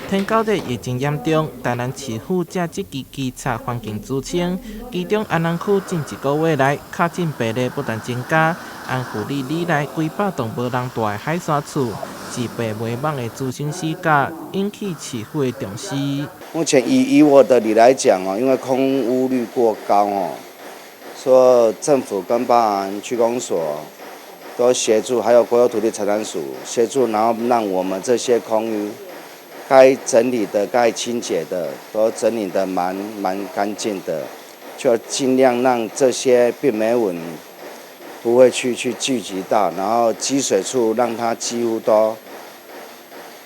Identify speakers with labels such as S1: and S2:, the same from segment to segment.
S1: 天狗日疫情严重，台南市府正积极稽查环境资清，其中安南区近一个月来确诊病例不断增加，安富里里内几百栋无人住的海山厝，自备袂网的资清死角，引起市府的重视。
S2: 目前以我的里来讲哦，因为空污率过高哦，说政府跟包含区公所都协助，还有国有土地财产署协助，然后让我们这些空污该整理的、该清洁的都整理的蛮干净的，就尽量让这些病媒蚊不会去聚集到，然后积水处让它几乎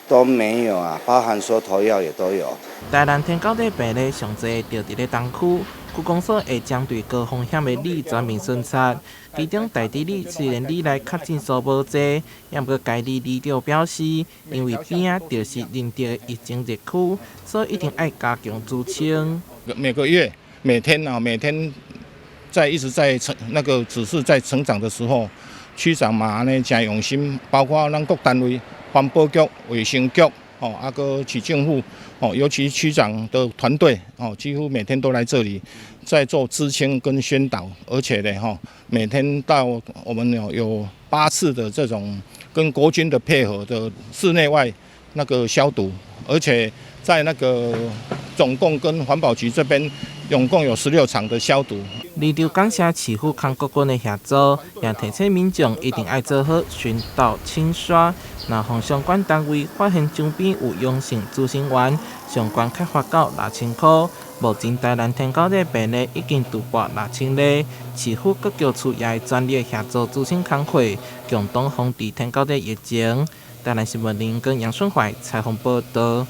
S2: 都没有啊，包含说投药也都有。
S1: 台南天狗日病例上侪就伫咧东区，区公所会针对高风险的里全面巡查。其中大地里虽然里内确诊数无济，也毋过该里长表示，因为边仔就是认定疫情热区，所以一定爱加强资清。
S3: 每个月、每天一直在指示在成长的时候，区长嘛呢真用心，包括咱各单位、环保局、卫生局。个市政府尤其区长的团队几乎每天都来这里，在做知青跟宣导，而且呢每天到我们有8次的这种跟国军的配合的室内外消毒，而且在总共跟环保局这边总共有16场的消毒。
S1: 里长感谢市府康国军的协助，也提醒民众一定要做好巡倒清刷。若向相关单位发现周边有阳性资清员，相关开罚到6000块。目前台南天狗日病例已经突破6000例，市府各局处也会全力协助资清工会，共同防治天狗日疫情。台南新闻林跟杨顺怀采访报道。